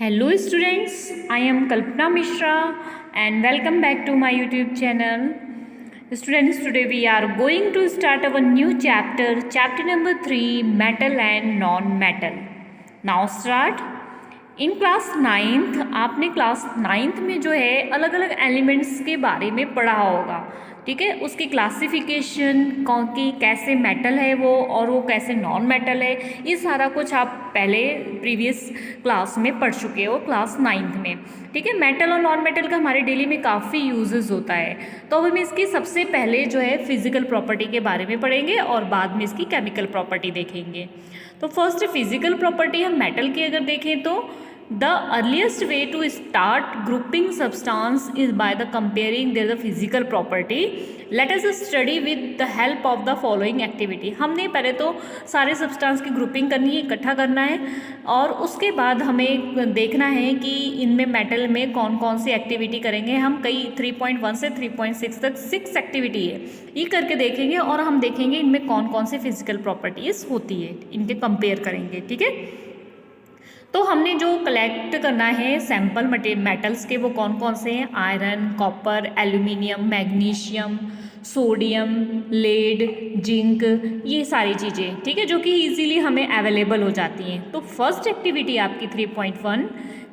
Hello students, I am Kalpana Mishra and welcome back to my YouTube channel. Students, today we are going to start our new chapter number 3, Metal and Non-Metal. Now start. In class 9th आपने class 9th में जो है अलग अलग elements के बारे में पढ़ा होगा, ठीक है। उसकी क्लासिफिकेशन कौन की कैसे मेटल है वो और वो कैसे नॉन मेटल है, ये सारा कुछ आप पहले प्रीवियस क्लास में पढ़ चुके हो क्लास 9th में, ठीक है। मेटल और नॉन मेटल का हमारे डेली में काफ़ी यूजेस होता है, तो अब हम इसकी सबसे पहले जो है फिजिकल प्रॉपर्टी के बारे में पढ़ेंगे और बाद में इसकी केमिकल प्रॉपर्टी देखेंगे। तो फर्स्ट फिजिकल प्रॉपर्टी हम मेटल की अगर देखें तो the earliest way to start grouping substance is by the comparing their the physical property. Let us study with the help of the following activity. हमने पहले तो सारे सब्सटेंस की ग्रुपिंग करनी है, इकट्ठा करना है और उसके बाद हमें देखना है कि इनमें मेटल में कौन कौन सी एक्टिविटी करेंगे। हम कई 3.1 से 3.6 तक 6 एक्टिविटी है, ये करके देखेंगे और हम देखेंगे इनमें कौन कौन सी फिजिकल प्रॉपर्टीज होती है, इनके कंपेयर करेंगे, ठीक है। तो हमने जो कलेक्ट करना है सैम्पल मेटल्स के वो कौन कौन से हैं, iron, copper, aluminium, magnesium, sodium, lead, zinc, ये सारी चीज़ें, ठीक है, जो कि इजीली हमें अवेलेबल हो जाती हैं। तो फर्स्ट एक्टिविटी आपकी 3.1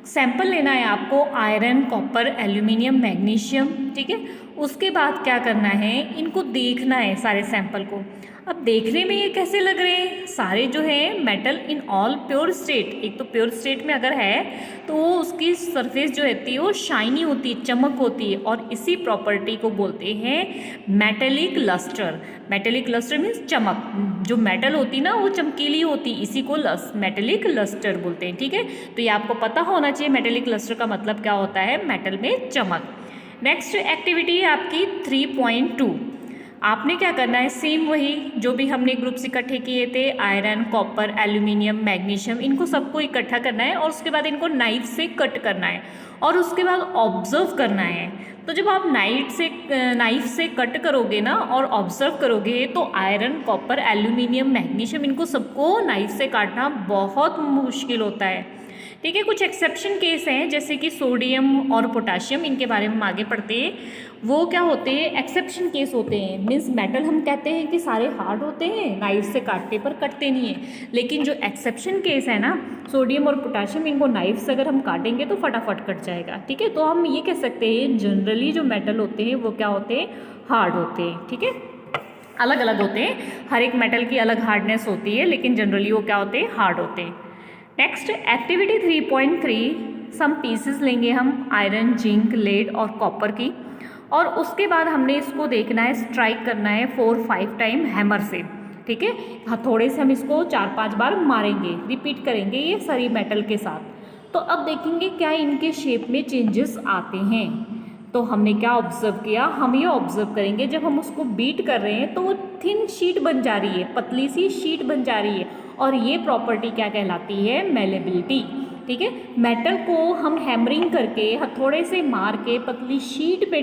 सैंपल लेना है आपको आयरन, कॉपर, एल्यूमिनियम, मैग्नीशियम, ठीक है। उसके बाद क्या करना है, इनको देखना है सारे सैंपल को। अब देखने में ये कैसे लग रहे हैं, सारे जो है metal in all pure state. एक तो प्योर स्टेट में अगर है तो वो उसकी सरफेस जो रहती है वो शाइनी होती है, चमक होती है, और इसी प्रॉपर्टी को बोलते हैं metallic lustre. Metallic lustre means चमक, जो मेटल होती ना वो चमकीली होती, इसी को मेटेलिक लस्टर बोलते हैं, ठीक है। तो ये आपको पता होना चाहिए मेटेलिक लस्टर का मतलब क्या होता है, मेटल में चमक। नेक्स्ट एक्टिविटी है आपकी 3.2। आपने क्या करना है, सेम वही जो भी हमने ग्रुप्स इकट्ठे किए थे, आयरन, कॉपर, एल्यूमिनियम, मैग्नीशियम, इनको सबको इकट्ठा करना है और उसके बाद इनको नाइफ से कट करना है और उसके बाद ऑब्जर्व करना है। तो जब आप नाइफ से कट करोगे ना और ऑब्जर्व करोगे तो आयरन, कॉपर, एल्यूमिनियम, मैग्नीशियम, इनको सबको नाइफ से काटना बहुत मुश्किल होता है, ठीक है। कुछ एक्सेप्शन केस हैं जैसे कि सोडियम और पोटाशियम, इनके बारे में हम आगे पढ़ते हैं। वो क्या होते हैं, एक्सेप्शन केस होते हैं। मीन्स मेटल हम कहते हैं कि सारे हार्ड होते हैं, नाइफ से काटने पर कटते नहीं हैं, लेकिन जो एक्सेप्शन केस है ना सोडियम और पोटाशियम, इनको नाइफ से अगर हम काटेंगे तो फटाफट कट जाएगा, ठीक है। तो हम ये कह सकते हैं जनरली जो मेटल होते हैं वो क्या होते हैं, हार्ड होते हैं, ठीक है। अलग अलग होते हैं, हर एक मेटल की अलग हार्डनेस होती है, लेकिन जनरली वो क्या होते हैं, हार्ड होते हैं। नेक्स्ट एक्टिविटी 3.3 सम पीसेस लेंगे हम आयरन, जिंक, लेड और कॉपर की, और उसके बाद हमने इसको देखना है, स्ट्राइक करना है 4-5 टाइम हैमर से, ठीक है। हथौड़े से हम इसको 4-5 बार मारेंगे, रिपीट करेंगे ये सारी मेटल के साथ। तो अब देखेंगे क्या इनके शेप में चेंजेस आते हैं। तो हमने क्या ऑब्जर्व किया, हम ये ऑब्जर्व करेंगे जब हम उसको बीट कर रहे हैं तो वो थिन शीट बन जा रही है, पतली सी शीट बन जा रही है, और ये प्रॉपर्टी क्या कहलाती है, मेलेबिलिटी, ठीक है। मेटल को हम हैमरिंग करके हथौड़े से मार के पतली शीट पे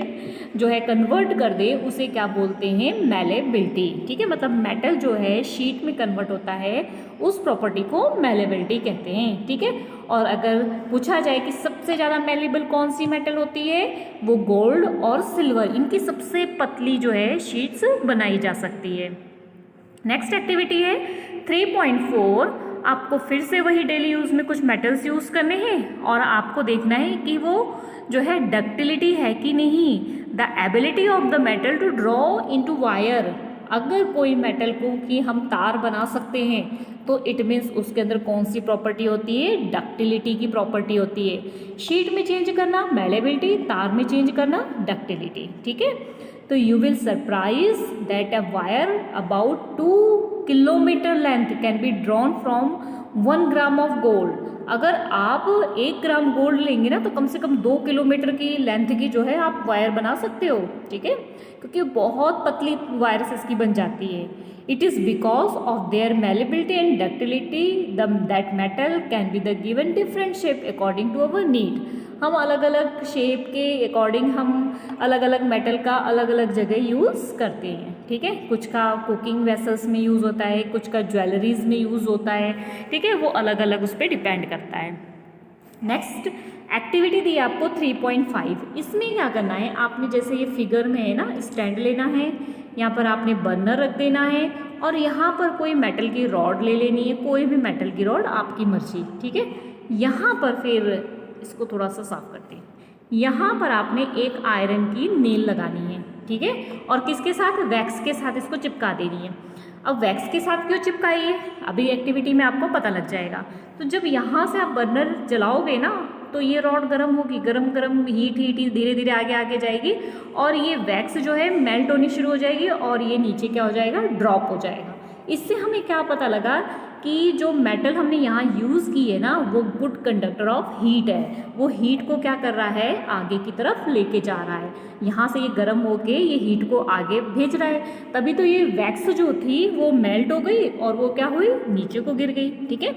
जो है कन्वर्ट कर दे, उसे क्या बोलते हैं, मेलेबिलिटी, ठीक है। मतलब मेटल जो है शीट में कन्वर्ट होता है, उस प्रॉपर्टी को मेलेबिलिटी कहते हैं, ठीक है। और अगर पूछा जाए कि सबसे ज़्यादा मेलेबल कौन सी मेटल होती है, वो गोल्ड और सिल्वर, इनकी सबसे पतली जो है शीट्स बनाई जा सकती है। नेक्स्ट एक्टिविटी है 3.4। आपको फिर से वही डेली यूज़ में कुछ मेटल्स यूज़ करने हैं और आपको देखना है कि वो जो है डक्टिलिटी है कि नहीं, the ability of the metal to draw into wire. अगर कोई मेटल को कि हम तार बना सकते हैं तो इट मीन्स उसके अंदर कौन सी प्रॉपर्टी होती है, डक्टिलिटी की प्रॉपर्टी होती है। शीट में चेंज करना मेलेबिलिटी, तार में चेंज करना डक्टिलिटी, ठीक है। तो you will surprise that a wire about 2 kilometre length can be drawn from 1 gram of gold. अगर आप 1 ग्राम गोल्ड लेंगे ना तो कम से कम 2 किलोमीटर की लेंथ की जो है आप वायर बना सकते हो, ठीक है, क्योंकि बहुत पतली वायर्स इसकी बन जाती है। It is because of their malleability and ductility that metal can be the given different shape according to our need. हम अलग अलग शेप के अकॉर्डिंग हम अलग अलग मेटल का अलग अलग जगह यूज़ करते हैं, ठीक है। कुछ का कुकिंग वेसल्स में यूज़ होता है, कुछ का ज्वेलरीज में यूज़ होता है, ठीक है, वो अलग अलग उस पर डिपेंड करता है। नेक्स्ट एक्टिविटी दी आपको 3.5। इसमें क्या करना है, आपने जैसे ये फिगर में है ना, स्टैंड लेना है, यहाँ पर आपने बर्नर रख देना है और यहाँ पर कोई मेटल की रॉड ले लेनी है, कोई भी मेटल की रॉड, आपकी मर्जी, ठीक है। यहाँ पर फिर इसको थोड़ा सा साफ करते हैं, यहाँ पर आपने एक आयरन की नेल लगानी है, ठीक है, और किसके साथ, वैक्स के साथ इसको चिपका देनी है। अब वैक्स के साथ क्यों चिपकाइए, अभी एक्टिविटी में आपको पता लग जाएगा। तो जब यहाँ से आप बर्नर जलाओगे ना, तो ये रॉड गर्म होगी, गरम गरम हीट धीरे धीरे आगे आगे जाएगी और ये वैक्स जो है मेल्ट होनी शुरू हो जाएगी और ये नीचे क्या हो जाएगा, ड्रॉप हो जाएगा। इससे हमें क्या पता लगा कि जो मेटल हमने यहाँ यूज़ की है ना, वो गुड कंडक्टर ऑफ हीट है। वो हीट को क्या कर रहा है, आगे की तरफ लेके जा रहा है। यहाँ से ये गर्म होके ये हीट को आगे भेज रहा है, तभी तो ये वैक्स जो थी वो मेल्ट हो गई और वो क्या हुई, नीचे को गिर गई, ठीक है।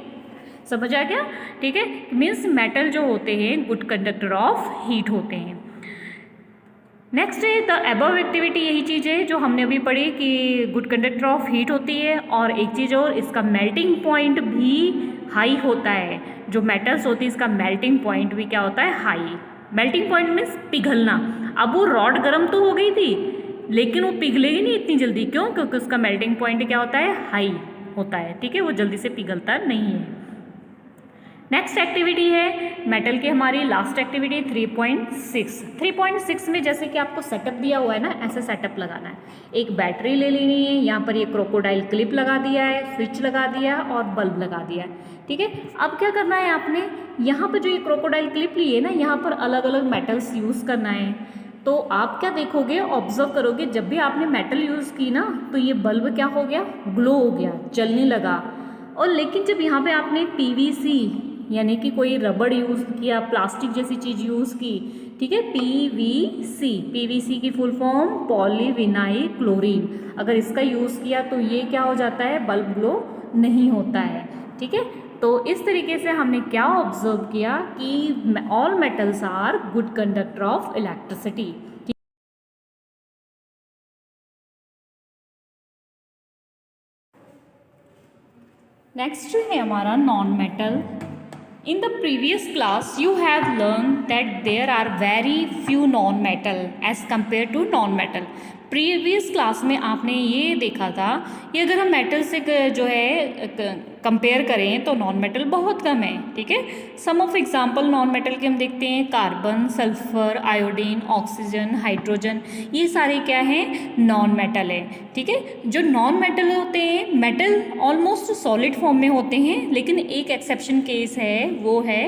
समझ आ गया, ठीक है। मीन्स मेटल जो होते हैं गुड कंडक्टर ऑफ हीट होते हैं। नेक्स्ट है द अबव एक्टिविटी, यही चीज़ है जो हमने अभी पढ़ी कि गुड कंडक्टर ऑफ हीट होती है। और एक चीज़ और, इसका मेल्टिंग पॉइंट भी हाई होता है। जो मेटल्स होती है इसका मेल्टिंग पॉइंट भी क्या होता है, हाई। मेल्टिंग पॉइंट मीन्स पिघलना। अब वो रॉड गर्म तो हो गई थी लेकिन वो पिघलेगी नहीं इतनी जल्दी, क्यों, क्योंकि उसका मेल्टिंग पॉइंट क्या होता है, हाई होता है, ठीक है, वो जल्दी से पिघलता नहीं है। नेक्स्ट एक्टिविटी है मेटल की हमारी लास्ट एक्टिविटी 3.6। 3.6 में जैसे कि आपको सेटअप दिया हुआ है ना, ऐसे सेटअप लगाना है। एक बैटरी ले लेनी है, यहाँ पर ये क्रोकोडाइल क्लिप लगा दिया है, स्विच लगा दिया और बल्ब लगा दिया है, ठीक है। अब क्या करना है आपने, यहाँ पर जो ये क्रोकोडाइल क्लिप ली है ना, यहाँ पर अलग अलग मेटल्स यूज़ करना है। तो आप क्या देखोगे, ऑब्जर्व करोगे, जब भी आपने मेटल यूज़ की ना तो ये बल्ब क्या हो गया, ग्लो हो गया, जलने लगा। और लेकिन जब यहाँ पे आपने पीवीसी यानी कि कोई रबड़ यूज़ किया, प्लास्टिक जैसी चीज़ यूज़ की, ठीक है, पीवीसी, पीवीसी की फुल फॉर्म पॉलीविनाइल क्लोरीन, अगर इसका यूज़ किया तो ये क्या हो जाता है, बल्ब ग्लो नहीं होता है, ठीक है। तो इस तरीके से हमने क्या ऑब्जर्व किया कि all metals are good conductor of electricity. Next है हमारा non metal. In the previous class, you have learned that there are very few non-metal as compared to non-metal. Previous class में आपने ये देखा था कि अगर हम मेटल से जो है कंपेयर करें तो नॉन मेटल बहुत कम है, ठीक है। सम ऑफ एग्जांपल नॉन मेटल के हम देखते हैं, carbon, sulphur, iodine, oxygen, hydrogen, ये सारे क्या हैं, नॉन मेटल है, ठीक है। जो नॉन मेटल होते हैं, मेटल ऑलमोस्ट सॉलिड फॉर्म में होते हैं, लेकिन एक एक्सेप्शन केस है, वो है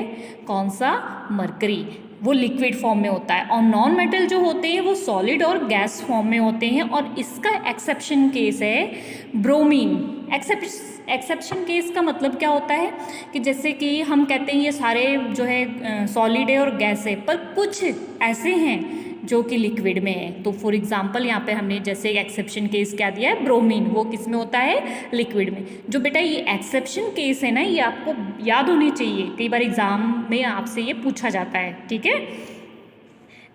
कौन सा, मरकरी, वो लिक्विड फॉर्म में होता है। और नॉन मेटल जो होते हैं वो सॉलिड और गैस फॉर्म में होते हैं। और इसका एक्सेप्शन केस है ब्रोमीन। एक्सेप्शन केस का मतलब क्या होता है कि जैसे कि हम कहते हैं ये सारे जो है सॉलिड है और गैस है, पर कुछ ऐसे हैं जो कि लिक्विड में है। तो फॉर एग्जांपल यहाँ पे हमने जैसे एक्सेप्शन केस क्या दिया है, ब्रोमीन, वो किस में होता है, लिक्विड में। जो बेटा ये एक्सेप्शन केस है ना, ये आपको याद होने चाहिए, कई बार एग्जाम में आपसे ये पूछा जाता है, ठीक है।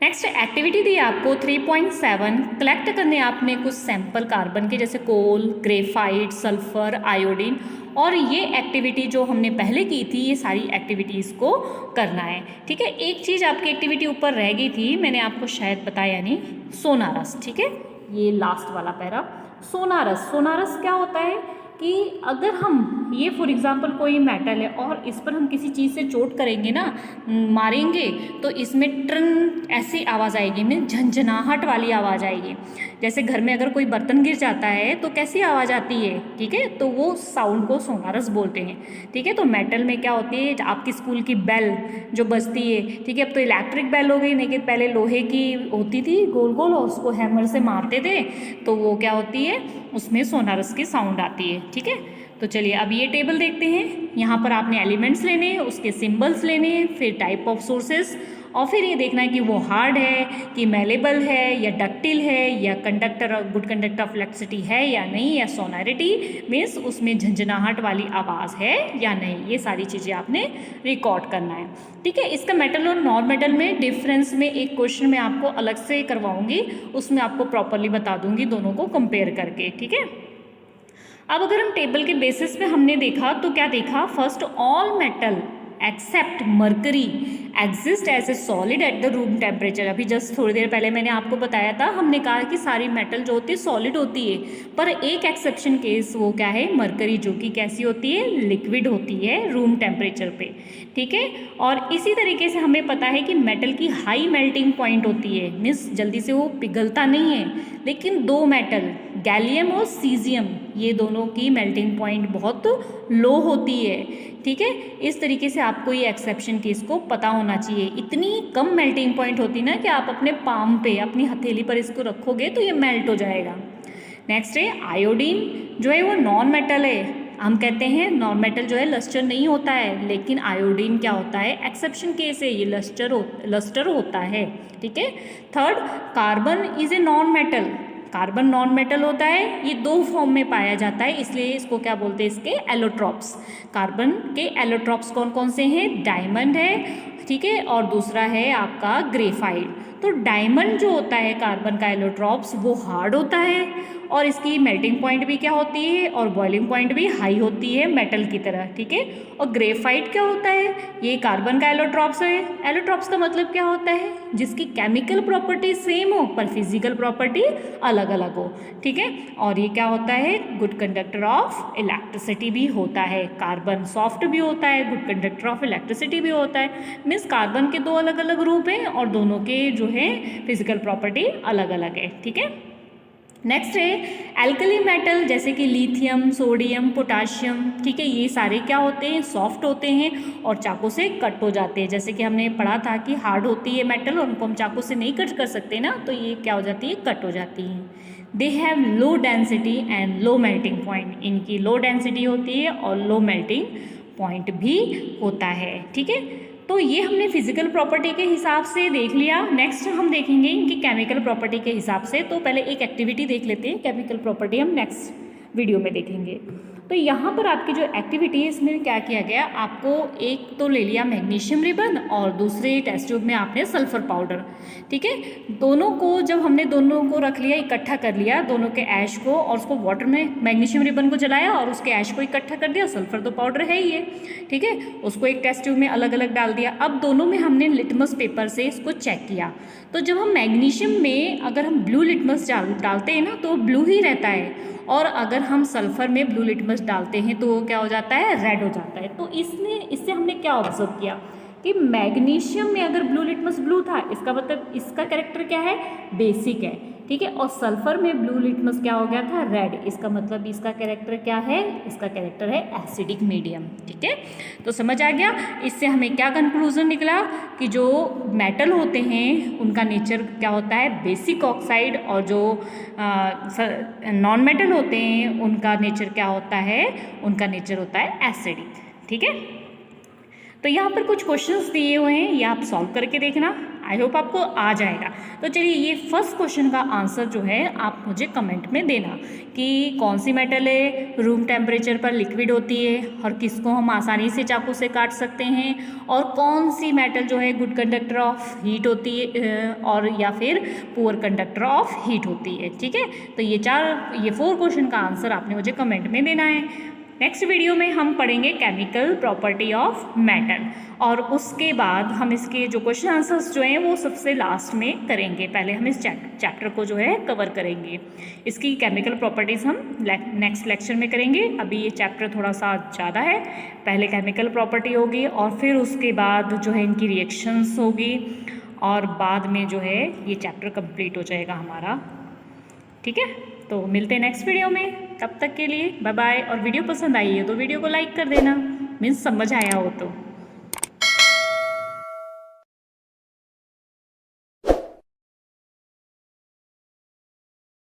नेक्स्ट एक्टिविटी दी आपको 3.7। कलेक्ट करने आपने कुछ सैंपल कार्बन के, जैसे कोल, ग्रेफाइट, सल्फर, आयोडीन। और ये एक्टिविटी जो हमने पहले की थी, ये सारी एक्टिविटीज़ को करना है, ठीक है। एक चीज़ आपकी एक्टिविटी ऊपर रह गई थी, मैंने आपको शायद बताया नहीं, सोनारस, ठीक है, ये लास्ट वाला पैरा। सोनारस, सोनारस क्या होता है कि अगर हम ये फॉर एग्जांपल कोई मेटल है और इस पर हम किसी चीज़ से चोट करेंगे ना, मारेंगे, तो इसमें ट्रन ऐसी आवाज़ आएगी, मीन झंझनाहट वाली आवाज़ आएगी। जैसे घर में अगर कोई बर्तन गिर जाता है तो कैसी आवाज़ आती है, ठीक है, तो वो साउंड को सोनारस बोलते हैं, ठीक है। तो मेटल में क्या होती है, आपकी स्कूल की बेल जो बजती है, ठीक है, अब तो इलेक्ट्रिक बेल हो गई, लेकिन पहले लोहे की होती थी गोल गोल, और उसको हैमर से मारते थे, तो वो क्या होती है, उसमें सोनारस की साउंड आती है, ठीक है। तो चलिए अब ये टेबल देखते हैं। यहाँ पर आपने एलिमेंट्स लेने हैं, उसके सिंबल्स लेने हैं, फिर टाइप ऑफ सोर्सेस, और फिर ये देखना है कि वो हार्ड है कि मेलेबल है या डक्टिल है या conductor, good conductor of electricity है या नहीं, या सोनारिटी मीन्स उसमें झंझनाहट वाली आवाज़ है या नहीं। ये सारी चीज़ें आपने रिकॉर्ड करना है, ठीक है। इसका मेटल और नॉन मेटल में डिफरेंस में एक क्वेश्चन मैं आपको अलग से करवाऊंगी, उसमें आपको प्रॉपरली बता दूंगी दोनों को कंपेयर करके, ठीक है। अब अगर हम टेबल के बेसिस पे हमने देखा तो क्या देखा, first all metal except mercury exist as a solid at the room temperature. अभी जस्ट थोड़ी देर पहले मैंने आपको बताया था, हमने कहा कि सारी मेटल जो होती है सॉलिड होती है, पर एक एक्सेप्शन केस वो क्या है, मर्करी, जो कि कैसी होती है, लिक्विड होती है रूम टेम्परेचर पे। ठीक है, और इसी तरीके से हमें पता है कि मेटल की हाई मेल्टिंग पॉइंट होती है, मीन्स जल्दी से वो पिघलता नहीं है, लेकिन दो मेटल गैलियम और सीजियम, ये दोनों की मेल्टिंग पॉइंट बहुत लो होती है। ठीक है, इस तरीके से आपको ये एक्सेप्शन केस को पता होना चाहिए। इतनी कम मेल्टिंग पॉइंट होती ना कि आप अपने पाम पे, अपनी हथेली पर इसको रखोगे तो ये मेल्ट हो जाएगा। नेक्स्ट है आयोडीन, जो है वो नॉन मेटल है। हम कहते हैं नॉन मेटल जो है लस्टर नहीं होता है, लेकिन आयोडीन क्या होता है, एक्सेप्शन केस है, ये लस्टर होता है। ठीक है। Third, carbon is a non metal. Carbon non metal होता है, ये दो फॉर्म में पाया जाता है, इसलिए इसको क्या बोलते हैं, इसके एलोट्रॉप्स। कार्बन के एलोट्रॉप्स कौन कौन से हैं, डायमंड है, ठीक है, और दूसरा है आपका ग्रेफाइट। तो डायमंड जो होता है कार्बन का एलोट्रॉप्स, वो हार्ड होता है और इसकी मेल्टिंग पॉइंट भी क्या होती है और बॉइलिंग पॉइंट भी हाई होती है मेटल की तरह। ठीक है, और ग्रेफाइट क्या होता है, ये कार्बन का एलोट्रॉप्स है। एलोट्रॉप्स का मतलब क्या होता है, जिसकी केमिकल प्रॉपर्टी सेम हो पर फिजिकल प्रॉपर्टी अलग अलग हो। ठीक है, और ये क्या होता है, गुड कंडक्टर ऑफ इलेक्ट्रिसिटी भी होता है। कार्बन सॉफ्ट भी होता है, गुड कंडक्टर ऑफ इलेक्ट्रिसिटी भी होता है। मीन्स कार्बन के दो अलग अलग रूप हैं और दोनों के जो है फिजिकल प्रॉपर्टी अलग अलग है। ठीक है। नेक्स्ट है एल्कली मेटल, जैसे कि लिथियम, सोडियम, पोटाशियम। ठीक है, ये सारे क्या होते हैं, सॉफ्ट होते हैं और चाकू से कट हो जाते हैं। जैसे कि हमने पढ़ा था कि हार्ड होती है मेटल और उनको हम चाकू से नहीं कट कर सकते ना, तो ये क्या हो जाती है, कट हो जाती है। They have low density and low melting point, इनकी लो डेंसिटी होती है और लो मेल्टिंग पॉइंट भी होता है। ठीक है, तो ये हमने फिजिकल प्रॉपर्टी के हिसाब से देख लिया। नेक्स्ट हम देखेंगे इनकी केमिकल प्रॉपर्टी के हिसाब से। तो पहले एक एक्टिविटी देख लेते हैं, केमिकल प्रॉपर्टी हम नेक्स्ट वीडियो में देखेंगे। तो यहाँ पर आपकी जो एक्टिविटी है, इसमें क्या किया गया, आपको एक तो ले लिया मैग्नीशियम रिबन और दूसरे टेस्ट ट्यूब में आपने सल्फर पाउडर। ठीक है, दोनों को जब हमने दोनों को रख लिया, इकट्ठा कर लिया दोनों के ऐश को, और उसको वाटर में मैग्नीशियम रिबन को जलाया और उसके ऐश को इकट्ठा कर दिया। सल्फर तो पाउडर है ही है, ठीक है, उसको एक टेस्ट ट्यूब में अलग अलग डाल दिया। अब दोनों में हमने लिटमस पेपर से इसको चेक किया। तो जब हम मैग्नीशियम में अगर हम ब्लू लिटमस डालते हैं ना, तो ब्लू ही रहता है, और अगर हम सल्फर में ब्लू लिटमस डालते हैं तो वो क्या हो जाता है, रेड हो जाता है। तो इससे हमने क्या ऑब्जर्व किया कि मैग्नीशियम में अगर ब्लू लिटमस ब्लू था, इसका मतलब इसका कैरेक्टर क्या है, बेसिक है। ठीक है, और सल्फर में ब्लू लिटमस क्या हो गया था, रेड, इसका मतलब इसका कैरेक्टर क्या है, इसका कैरेक्टर है एसिडिक मीडियम। ठीक है, तो समझ आ गया। इससे हमें क्या कंक्लूजन निकला कि जो मेटल होते हैं उनका नेचर क्या होता है, बेसिक ऑक्साइड, और जो नॉन मेटल होते हैं उनका नेचर क्या होता है, उनका नेचर होता है एसिडिक। ठीक है, तो यहाँ पर कुछ क्वेश्चंस दिए हुए हैं, ये आप सॉल्व करके देखना, आई होप आपको आ जाएगा। तो चलिए, ये फर्स्ट क्वेश्चन का आंसर जो है आप मुझे कमेंट में देना कि कौन सी मेटल है रूम टेम्परेचर पर लिक्विड होती है और किसको हम आसानी से चाकू से काट सकते हैं, और कौन सी मेटल जो है गुड कंडक्टर ऑफ हीट होती है और या फिर पुअर कंडक्टर ऑफ हीट होती है। ठीक है, तो ये 4 क्वेश्चन का आंसर आपने मुझे कमेंट में देना है। नेक्स्ट वीडियो में हम पढ़ेंगे केमिकल प्रॉपर्टी ऑफ मेटल, और उसके बाद हम इसके जो क्वेश्चन आंसर्स जो हैं वो सबसे लास्ट में करेंगे। पहले हम इस चैप्टर को जो है कवर करेंगे, इसकी केमिकल प्रॉपर्टीज़ हम नेक्स्ट लेक्चर में करेंगे। अभी ये चैप्टर थोड़ा सा ज़्यादा है, पहले केमिकल प्रॉपर्टी होगी और फिर उसके बाद जो है इनकी रिएक्शंस होगी, और बाद में जो है ये चैप्टर कंप्लीट हो जाएगा हमारा। ठीक है, तो मिलते हैं नेक्स्ट वीडियो में, तब तक के लिए बाय बाय। और वीडियो पसंद आई है तो वीडियो को लाइक कर देना, मीन्स समझ आया हो तो।